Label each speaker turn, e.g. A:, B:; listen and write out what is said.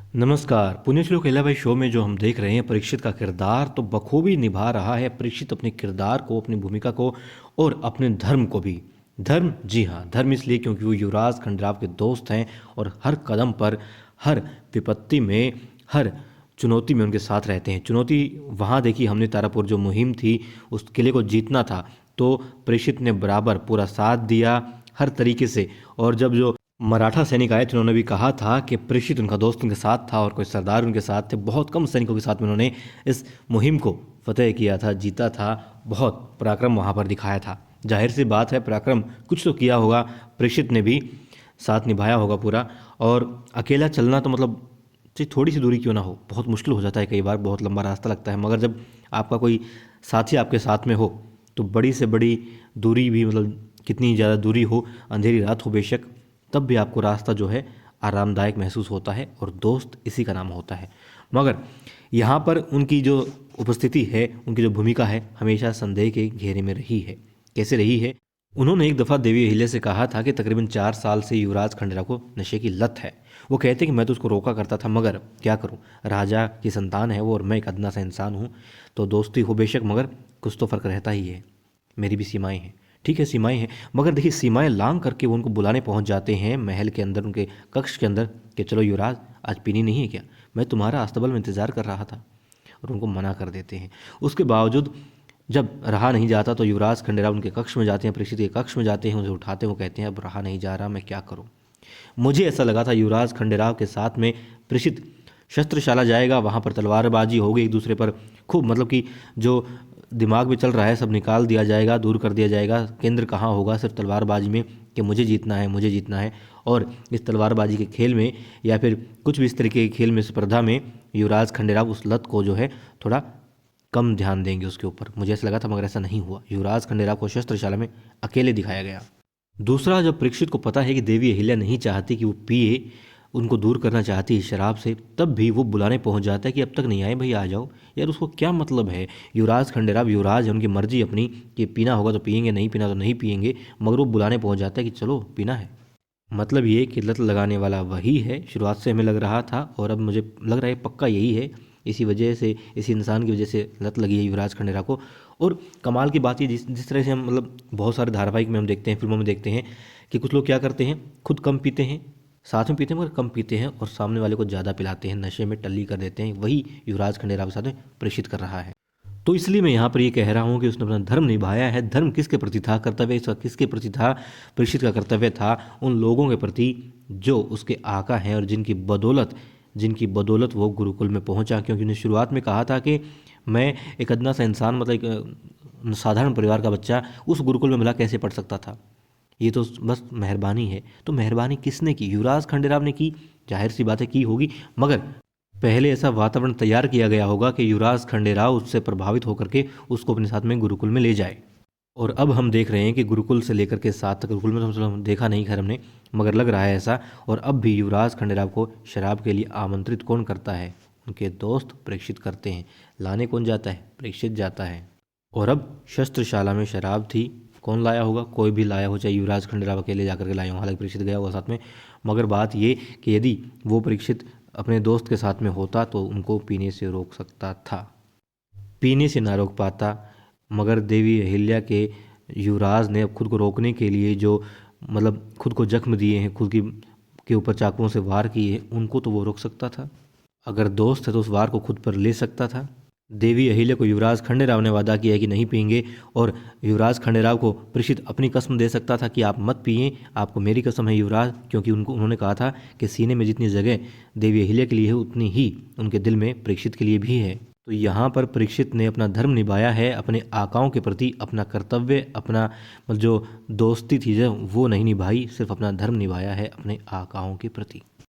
A: नमस्कार। पुण्यश्लोक अहिल्याबाई शो में जो हम देख रहे हैं, परीक्षित का किरदार तो बखूबी निभा रहा है। परीक्षित अपने किरदार को, अपनी भूमिका को और अपने धर्म को भी। धर्म, जी हाँ, धर्म इसलिए क्योंकि वो युवराज खंडराव के दोस्त हैं और हर कदम पर, हर विपत्ति में, हर चुनौती में उनके साथ रहते हैं। चुनौती वहाँ देखी हमने, तारापुर जो मुहिम थी, उस किले को जीतना था, तो परीक्षित ने बराबर पूरा साथ दिया हर तरीके से। और जब जो मराठा सैनिक आए थे, उन्होंने भी कहा था कि परीक्षित उनका दोस्त उनके साथ था और कोई सरदार उनके साथ थे। बहुत कम सैनिकों के साथ में उन्होंने इस मुहिम को फतेह किया था, जीता था। बहुत पराक्रम वहाँ पर दिखाया था। जाहिर सी बात है, पराक्रम कुछ तो किया होगा, परीक्षित ने भी साथ निभाया होगा पूरा। और अकेला चलना तो मतलब चाहे थोड़ी सी दूरी क्यों ना हो, बहुत मुश्किल हो जाता है कई बार, बहुत लंबा रास्ता लगता है। मगर जब आपका कोई साथी आपके साथ में हो तो बड़ी से बड़ी दूरी भी, मतलब कितनी ज़्यादा दूरी हो, अंधेरी रात हो बेशक, तब भी आपको रास्ता जो है आरामदायक महसूस होता है। और दोस्त इसी का नाम होता है। मगर यहाँ पर उनकी जो उपस्थिति है, उनकी जो भूमिका है, हमेशा संदेह के घेरे में रही है। कैसे रही है? उन्होंने एक दफ़ा देवी अहिल्या से कहा था कि तकरीबन 4 साल से युवराज खंडेराव को नशे की लत है। वो कहते कि मैं तो उसको रोका करता था, मगर क्या करूं, राजा की संतान है वो और मैं एक अदना सा इंसान हूं। तो दोस्ती हो बेशक, मगर कुछ तो फ़र्क रहता ही है। मेरी भी सीमाएं हैं, ठीक है, सीमाएं हैं, मगर देखिए सीमाएं लांघ करके वो उनको बुलाने पहुंच जाते हैं महल के अंदर, उनके कक्ष के अंदर, कि चलो युवराज, आज पीनी नहीं है क्या? मैं तुम्हारा अस्तबल में इंतज़ार कर रहा था। और उनको मना कर देते हैं। उसके बावजूद जब रहा नहीं जाता तो युवराज खंडेराव उनके कक्ष में जाते हैं, परीक्षित के कक्ष में जाते हैं, उसे उठाते हैं। वो कहते हैं अब रहा नहीं जा रहा, मैं क्या करूं? मुझे ऐसा लगा था युवराज खंडेराव के साथ में परीक्षित शस्त्रशाला जाएगा, वहाँ पर तलवारबाजी होगी एक दूसरे पर खूब, मतलब कि जो दिमाग में चल रहा है सब निकाल दिया जाएगा, दूर कर दिया जाएगा। केंद्र कहाँ होगा? सिर्फ तलवारबाजी में, कि मुझे जीतना है, मुझे जीतना है। और इस तलवारबाजी के खेल में, या फिर कुछ भी इस तरीके के खेल में, स्पर्धा में, युवराज खंडेराव उस लत को जो है थोड़ा कम ध्यान देंगे उसके ऊपर। मुझे ऐसा लगा था, मगर ऐसा नहीं हुआ। युवराज खंडेराव को शस्त्रशाला में अकेले दिखाया गया। दूसरा, जब परीक्षित को पता है कि देवी अहिल्या नहीं चाहती कि वो पिए, उनको दूर करना चाहती है शराब से, तब भी वो बुलाने पहुंच जाता है कि अब तक नहीं आए, भाई आ जाओ। यार उसको क्या मतलब है? युवराज खंडेराव युवराज है, उनकी मर्जी अपनी, कि पीना होगा तो पियेंगे, नहीं पीना तो नहीं पियेंगे, मगर वो बुलाने पहुंच जाता है कि चलो पीना है। मतलब ये कि लत लगाने वाला वही है। शुरुआत से हमें लग रहा था और अब मुझे लग रहा है पक्का यही है। इसी वजह से, इसी इंसान की वजह से लत लगी है युवराज खंडेराव को। और कमाल की बात ये, जिस तरह से हम, मतलब बहुत सारे धारावाहिक में हम देखते हैं, फिल्मों में देखते हैं, कि कुछ लोग क्या करते हैं, खुद कम पीते हैं, साथ में पीते हैं मगर कम पीते हैं, और सामने वाले को ज़्यादा पिलाते हैं, नशे में टल्ली कर देते हैं। वही युवराज खंडेराव के साथ में प्रेषित कर रहा है। तो इसलिए मैं यहाँ पर ये कह रहा हूँ कि उसने अपना धर्म निभाया है। धर्म किसके प्रति था? कर्तव्य इसका किसके प्रति था? प्रेषित का कर्तव्य था उन लोगों के प्रति जो उसके आका हैं और जिनकी बदौलत वो गुरुकुल में पहुंचा। क्योंकि उन्हें शुरुआत में कहा था कि मैं एक अदना सा इंसान, मतलब एक साधारण परिवार का बच्चा, उस गुरुकुल में भला कैसे पढ़ सकता था? ये तो बस मेहरबानी है। तो मेहरबानी किसने की? युवराज खंडेराव ने की, जाहिर सी बात है की होगी। मगर पहले ऐसा वातावरण तैयार किया गया होगा कि युवराज खंडेराव उससे प्रभावित होकर के उसको अपने साथ में गुरुकुल में ले जाए। और अब हम देख रहे हैं कि गुरुकुल से लेकर के 7 तक, गुरुकुल में तो हम देखा नहीं खैर हमने, मगर लग रहा है ऐसा। और अब भी युवराज खंडेराव को शराब के लिए आमंत्रित कौन करता है? उनके दोस्त प्रेक्षित करते हैं। लाने कौन जाता है? प्रेक्षित जाता है। और अब शस्त्रशाला में शराब थी, कौन लाया होगा? कोई भी लाया हो, चाहे युवराज खंडेराव अकेले जाकर के लाए हों, हालांकि परीक्षित गया होगा साथ में। मगर बात ये कि यदि वो परीक्षित अपने दोस्त के साथ में होता तो उनको पीने से रोक सकता था, पीने से ना रोक पाता। मगर देवी अहिल्या के युवराज ने अब खुद को रोकने के लिए जो, मतलब खुद को जख्म दिए हैं, खुद की के ऊपर चाकुओं से वार किए हैं, उनको तो वो रोक सकता था। अगर दोस्त है तो उस वार को खुद पर ले सकता था। देवी अहिल्या को युवराज खंडेराव ने वादा किया है कि नहीं पिएंगे, और युवराज खंडेराव को प्रेषित अपनी कसम दे सकता था कि आप मत पिएं, आपको मेरी कसम है युवराज। क्योंकि उन्होंने कहा था कि सीने में जितनी जगह देवी अहिल्या के लिए है, उतनी ही उनके दिल में परीक्षित के लिए भी है। तो यहाँ पर परीक्षित ने अपना धर्म निभाया है, अपने आकाओं के प्रति अपना कर्तव्य, अपना जो दोस्ती थी जो वो नहीं निभाई, सिर्फ अपना धर्म निभाया है अपने आकाओं के प्रति।